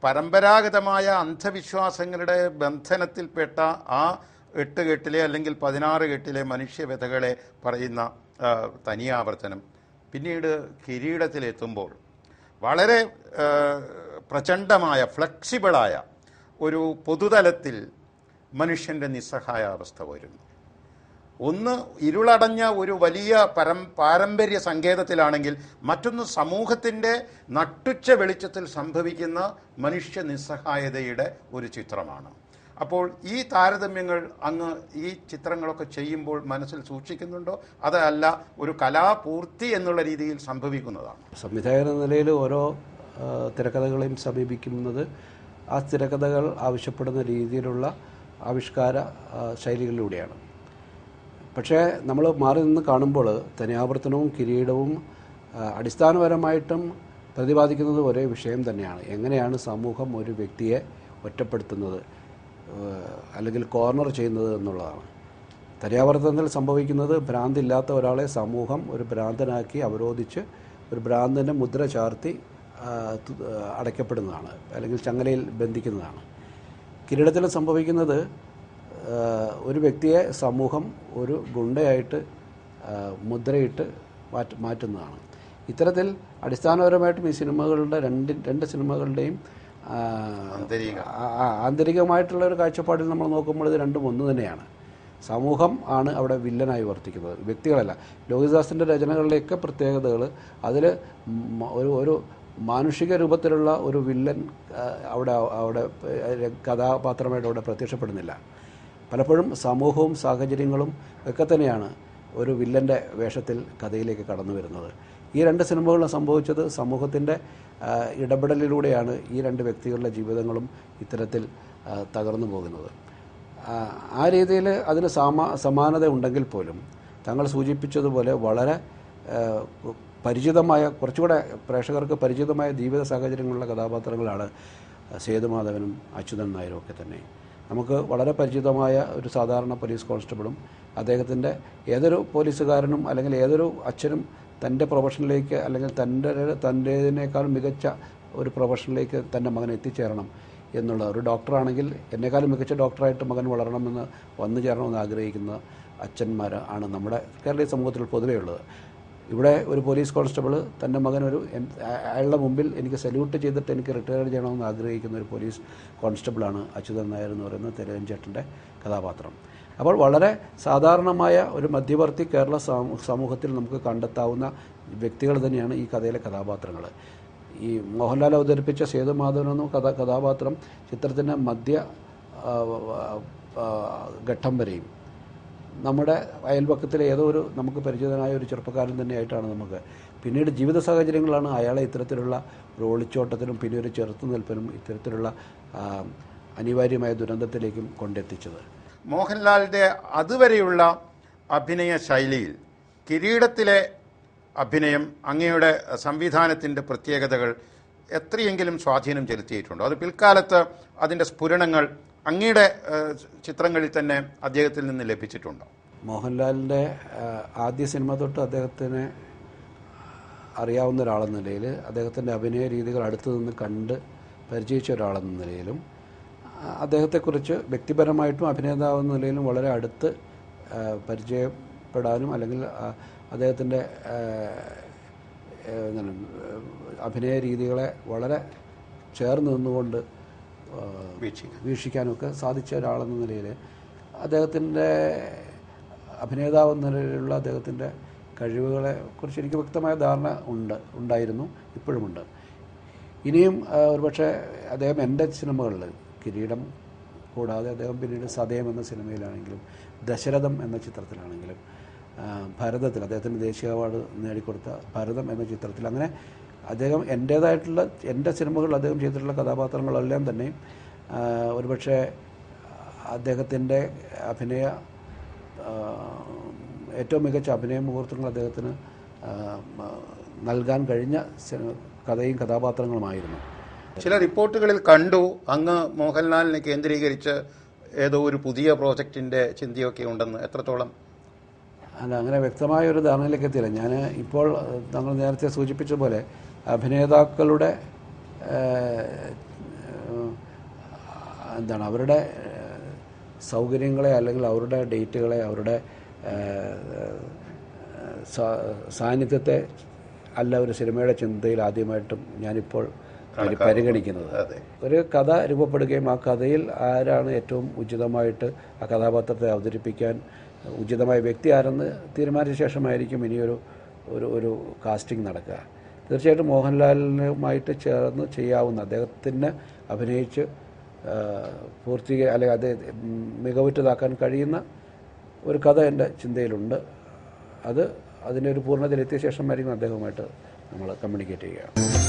പരമ്പരാഗതമായ അന്ധവിശ്വാസങ്ങളുടെ ബന്ധനത്തിൽപ്പെട്ട ആ 8 കെട്ടിലെ അല്ലെങ്കിൽ 16 കെട്ടിലെ മനുഷ്യവ്യഥകളെ പറയുന്ന തനിയാവർത്തനം പിന്നീട് കിരീടത്തിലെത്തുമ്പോൾ വളരെ പ്രചണ്ഡമായ ഫ്ലെക്സിബിളായ ഒരു പൊതുതലത്തിൽ മനുഷ്യൻ്റെ നിസ്സഹായാവസ്ഥ വരുന്നു. ഒന്ന് ഇരുളടഞ്ഞ ഒരു വലിയ പാരമ്പര്യ സങ്കേതത്തിലാണെങ്കിൽ മറ്റൊന്ന് സമൂഹത്തിൻ്റെ നട്ടുച്ച വെളിച്ചത്തിൽ സംഭവിക്കുന്ന മനുഷ്യ നിസ്സഹായതയുടെ ഒരു ചിത്രമാണ്. അപ്പോൾ ഈ താരതമ്യങ്ങൾ അങ്ങ് ഈ ചിത്രങ്ങളൊക്കെ ചെയ്യുമ്പോൾ മനസ്സിൽ സൂക്ഷിക്കുന്നുണ്ടോ, അതല്ല ഒരു കലാപൂർത്തി എന്നുള്ള രീതിയിൽ സംഭവിക്കുന്നതാണ്? സംവിധായകൻ എന്ന നിലയിൽ ഓരോ തിരക്കഥകളെയും സമീപിക്കുന്നത് ആ തിരക്കഥകൾ ആവശ്യപ്പെടുന്ന രീതിയിലുള്ള ആവിഷ്കാര ശൈലികളിലൂടെയാണ്. പക്ഷേ നമ്മൾ മാറി നിന്ന് കാണുമ്പോൾ തനിയാവർത്തനവും കിരീടവും അടിസ്ഥാനപരമായിട്ടും പ്രതിപാദിക്കുന്നത് ഒരേ വിഷയം തന്നെയാണ്. എങ്ങനെയാണ് സമൂഹം ഒരു വ്യക്തിയെ ഒറ്റപ്പെടുത്തുന്നത് അല്ലെങ്കിൽ കോർണർ ചെയ്യുന്നത് എന്നുള്ളതാണ്. തനിയാവർത്തനത്തിൽ സംഭവിക്കുന്നത് ഭ്രാന്തില്ലാത്ത ഒരാളെ സമൂഹം ഒരു ഭ്രാന്തനാക്കി അവരോധിച്ച് ഒരു ഭ്രാന്തൻ്റെ മുദ്ര ചാർത്തി അടയ്ക്കപ്പെടുന്നതാണ്, അല്ലെങ്കിൽ ചങ്ങലയിൽ ബന്ധിക്കുന്നതാണ്. കിരീടത്തിൽ സംഭവിക്കുന്നത് ഒരു വ്യക്തിയെ സമൂഹം ഒരു ഗുണ്ടയായിട്ട് മുദ്രയിട്ട് മാറ്റുന്നതാണ്. ഇത്തരത്തിൽ അടിസ്ഥാനപരമായിട്ടും ഈ സിനിമകളുടെ രണ്ട് സിനിമകളുടെയും ആന്തരികമായിട്ടുള്ള ഒരു കാഴ്ചപ്പാടിൽ നമ്മൾ നോക്കുമ്പോൾ ഇത് രണ്ടും ഒന്ന് തന്നെയാണ്. സമൂഹം ആണ് അവിടെ വില്ലനായി വർത്തിക്കുന്നത്, വ്യക്തികളല്ല. ലോഹിതദാസിൻ്റെ രചനകളിലേക്ക് പ്രത്യേകതകൾ അതിൽ ഒരു മാനുഷിക രൂപത്തിലുള്ള ഒരു വില്ലൻ അവിടെ കഥാപാത്രമായിട്ട് അവിടെ പ്രത്യക്ഷപ്പെടുന്നില്ല. പലപ്പോഴും സമൂഹവും സാഹചര്യങ്ങളും ഒക്കെ തന്നെയാണ് ഒരു വില്ലൻ്റെ വേഷത്തിൽ കഥയിലേക്ക് കടന്നു വരുന്നത്. ഈ രണ്ട് സിനിമകളും സംഭവിച്ചത് സമൂഹത്തിൻ്റെ ഇടപെടലിലൂടെയാണ് ഈ രണ്ട് വ്യക്തികളുടെ ജീവിതങ്ങളും ഇത്തരത്തിൽ തകർന്നു പോകുന്നത്. ആ രീതിയിൽ അതിന് സമാനത ഉണ്ടെങ്കിൽ പോലും താങ്കൾ സൂചിപ്പിച്ചതുപോലെ വളരെ പരിചിതമായ, കുറച്ചുകൂടെ പ്രേക്ഷകർക്ക് പരിചിതമായ ജീവിത സാഹചര്യങ്ങളുള്ള കഥാപാത്രങ്ങളാണ് സേതുമാധവനും അച്യുതൻ നായരും ഒക്കെ തന്നെ. നമുക്ക് വളരെ പരിചിതമായ ഒരു സാധാരണ പോലീസ് കോൺസ്റ്റബിളും അദ്ദേഹത്തിൻ്റെ ഏതൊരു പോലീസുകാരനും അല്ലെങ്കിൽ ഏതൊരു അച്ഛനും തൻ്റെ പ്രൊഫഷനിലേക്ക് അല്ലെങ്കിൽ തൻ്റേതിനേക്കാളും മികച്ച ഒരു പ്രൊഫഷനിലേക്ക് തൻ്റെ മകൻ എത്തിച്ചേരണം എന്നുള്ള, ഒരു ഡോക്ടറാണെങ്കിൽ എന്നെക്കാളും മികച്ച ഡോക്ടറായിട്ട് മകൻ വളരണമെന്ന് വന്നു ചേരണമെന്ന് ആഗ്രഹിക്കുന്ന അച്ഛന്മാർ ആണ് നമ്മുടെ കേരളീയ സമൂഹത്തിൽ പൊതുവേ ഉള്ളത്. ഇവിടെ ഒരു പോലീസ് കോൺസ്റ്റബിൾ തൻ്റെ മകനൊരു അയാളുടെ മുമ്പിൽ എനിക്ക് സല്യൂട്ട് ചെയ്തിട്ട് എനിക്ക് റിട്ടയർ ചെയ്യണമെന്ന് ആഗ്രഹിക്കുന്ന ഒരു പോലീസ് കോൺസ്റ്റബിളാണ് അച്യുതൻ നായർ എന്ന് പറയുന്ന തെലുങ്കൻ ചേട്ടൻ്റെ കഥാപാത്രം. അപ്പോൾ വളരെ സാധാരണമായ ഒരു മധ്യവർത്തി കേരള സമൂഹത്തിൽ നമുക്ക് കണ്ടെത്താവുന്ന വ്യക്തികൾ തന്നെയാണ് ഈ കഥയിലെ കഥാപാത്രങ്ങൾ. ഈ മോഹൻലാൽ അവതരിപ്പിച്ച സേതുമാധവൻ എന്ന കഥാപാത്രം ചിത്രത്തിൻ്റെ മധ്യ ഘട്ടം വരെയും നമ്മുടെ അയൽപക്കത്തിലെ ഏതോ ഒരു നമുക്ക് പരിചിതനായ ഒരു ചെറുപ്പക്കാരൻ തന്നെയായിട്ടാണ് നമുക്ക്. പിന്നീട് ജീവിത സാഹചര്യങ്ങളാണ് അയാളെ ഇത്തരത്തിലുള്ള ഒരു ഒളിച്ചോട്ടത്തിനും പിന്നെ ഒരു ചെറുത്തുനിൽപ്പിനും ഇത്തരത്തിലുള്ള അനിവാര്യമായ ദുരന്തത്തിലേക്കും കൊണ്ടെത്തിച്ചത്. മോഹൻലാലിൻ്റെ അതുവരെയുള്ള അഭിനയ ശൈലിയിൽ കിരീടത്തിലെ അഭിനയം അങ്ങയുടെ സംവിധാനത്തിൻ്റെ പ്രത്യേകതകൾ എത്രയെങ്കിലും സ്വാധീനം ചെലുത്തിയിട്ടുണ്ടോ? അത് പിൽക്കാലത്ത് അതിൻ്റെ സ്ഫുരണങ്ങൾ അങ്ങയുടെ ചിത്രങ്ങളിൽ തന്നെ അദ്ദേഹത്തിൽ നിന്ന് ലഭിച്ചിട്ടുണ്ടോ? മോഹൻലാലിൻ്റെ ആദ്യ സിനിമ തൊട്ട് അദ്ദേഹത്തിന് അറിയാവുന്ന ഒരാളെന്ന നിലയിൽ, അദ്ദേഹത്തിൻ്റെ അഭിനയ രീതികൾ അടുത്തു നിന്ന് കണ്ട് പരിചയിച്ച ഒരാളെന്ന നിലയിലും, അദ്ദേഹത്തെക്കുറിച്ച് വ്യക്തിപരമായിട്ടും അഭിനേതാവെന്ന നിലയിലും വളരെ അടുത്ത് പരിചയപ്പെടാനും അല്ലെങ്കിൽ അദ്ദേഹത്തിൻ്റെ അഭിനയ രീതികളെ വളരെ ചേർന്ന് നിന്നുകൊണ്ട് വീക്ഷിക്കാനൊക്കെ സാധിച്ച ഒരാളെന്ന നിലയിൽ അദ്ദേഹത്തിൻ്റെ അഭിനേതാവെന്ന നിലയിലുള്ള അദ്ദേഹത്തിൻ്റെ കഴിവുകളെ കുറിച്ച് എനിക്ക് വ്യക്തമായ ധാരണ ഉണ്ടായിരുന്നു, ഇപ്പോഴുമുണ്ട്. ഇനിയും ഒരുപക്ഷെ അദ്ദേഹം എൻ്റെ സിനിമകളിൽ, കിരീടം കൂടാതെ അദ്ദേഹം പിന്നീട് സതയം എന്ന സിനിമയിലാണെങ്കിലും ദശരഥം എന്ന ചിത്രത്തിലാണെങ്കിലും ഭരതത്തിൽ അദ്ദേഹത്തിന് ദേശീയ അവാർഡ് നേടിക്കൊടുത്ത ഭരതം എന്ന ചിത്രത്തിൽ, അങ്ങനെ അദ്ദേഹം എൻ്റെ സിനിമകളിൽ അദ്ദേഹം ചെയ്തിട്ടുള്ള കഥാപാത്രങ്ങളെല്ലാം തന്നെ ഒരുപക്ഷെ അദ്ദേഹത്തിൻ്റെ ഏറ്റവും മികച്ച അഭിനയ മുഹൂർത്തങ്ങൾ അദ്ദേഹത്തിന് നൽകാൻ കഴിഞ്ഞ കഥയും കഥാപാത്രങ്ങളുമായിരുന്നു. ചില റിപ്പോർട്ടുകളിൽ കണ്ടു അങ്ങ് മോഹൻലാലിനെ കേന്ദ്രീകരിച്ച് ഏതോ ഒരു പുതിയ പ്രോജക്റ്റിൻ്റെ ചിന്തയൊക്കെ ഉണ്ടെന്ന്. എത്രത്തോളം? അല്ല, അങ്ങനെ വ്യക്തമായ ഒരു ധാരണയിലേക്ക് എത്തിയില്ല. ഞാൻ ഇപ്പോൾ താങ്കൾ നേരത്തെ സൂചിപ്പിച്ച പോലെ അഭിനേതാക്കളുടെ എന്താണ് അവരുടെ സൗകര്യങ്ങളെ അല്ലെങ്കിൽ അവരുടെ ഡേറ്റുകളെ അവരുടെ സാന്നിധ്യത്തെ അല്ല ഒരു സിനിമയുടെ ചിന്തയിൽ ആദ്യമായിട്ടും ഞാനിപ്പോൾ പരിഗണിക്കുന്നത്. ഒരു കഥ രൂപപ്പെടുകയും ആ കഥയിൽ ആരാണ് ഏറ്റവും ഉചിതമായിട്ട് ആ കഥാപാത്രത്തെ അവതരിപ്പിക്കാൻ ഉചിതമായ വ്യക്തി ആരെന്ന് തീരുമാനിച്ച ശേഷമായിരിക്കും ഇനിയൊരു ഒരു കാസ്റ്റിംഗ് നടക്കുക. തീർച്ചയായിട്ടും മോഹൻലാലിനുമായിട്ട് ചേർന്ന് ചെയ്യാവുന്ന അദ്ദേഹത്തിന് അഭിനയിച്ച് അല്ലെങ്കിൽ അത് മികവുറ്റതാക്കാൻ കഴിയുന്ന ഒരു കഥ എൻ്റെ ചിന്തയിലുണ്ട്. അതിൻ്റെ ഒരു പൂർണ്ണതയിലെത്തിയ ശേഷമായിരിക്കും അദ്ദേഹവുമായിട്ട് നമ്മൾ കമ്മ്യൂണിക്കേറ്റ് ചെയ്യുക.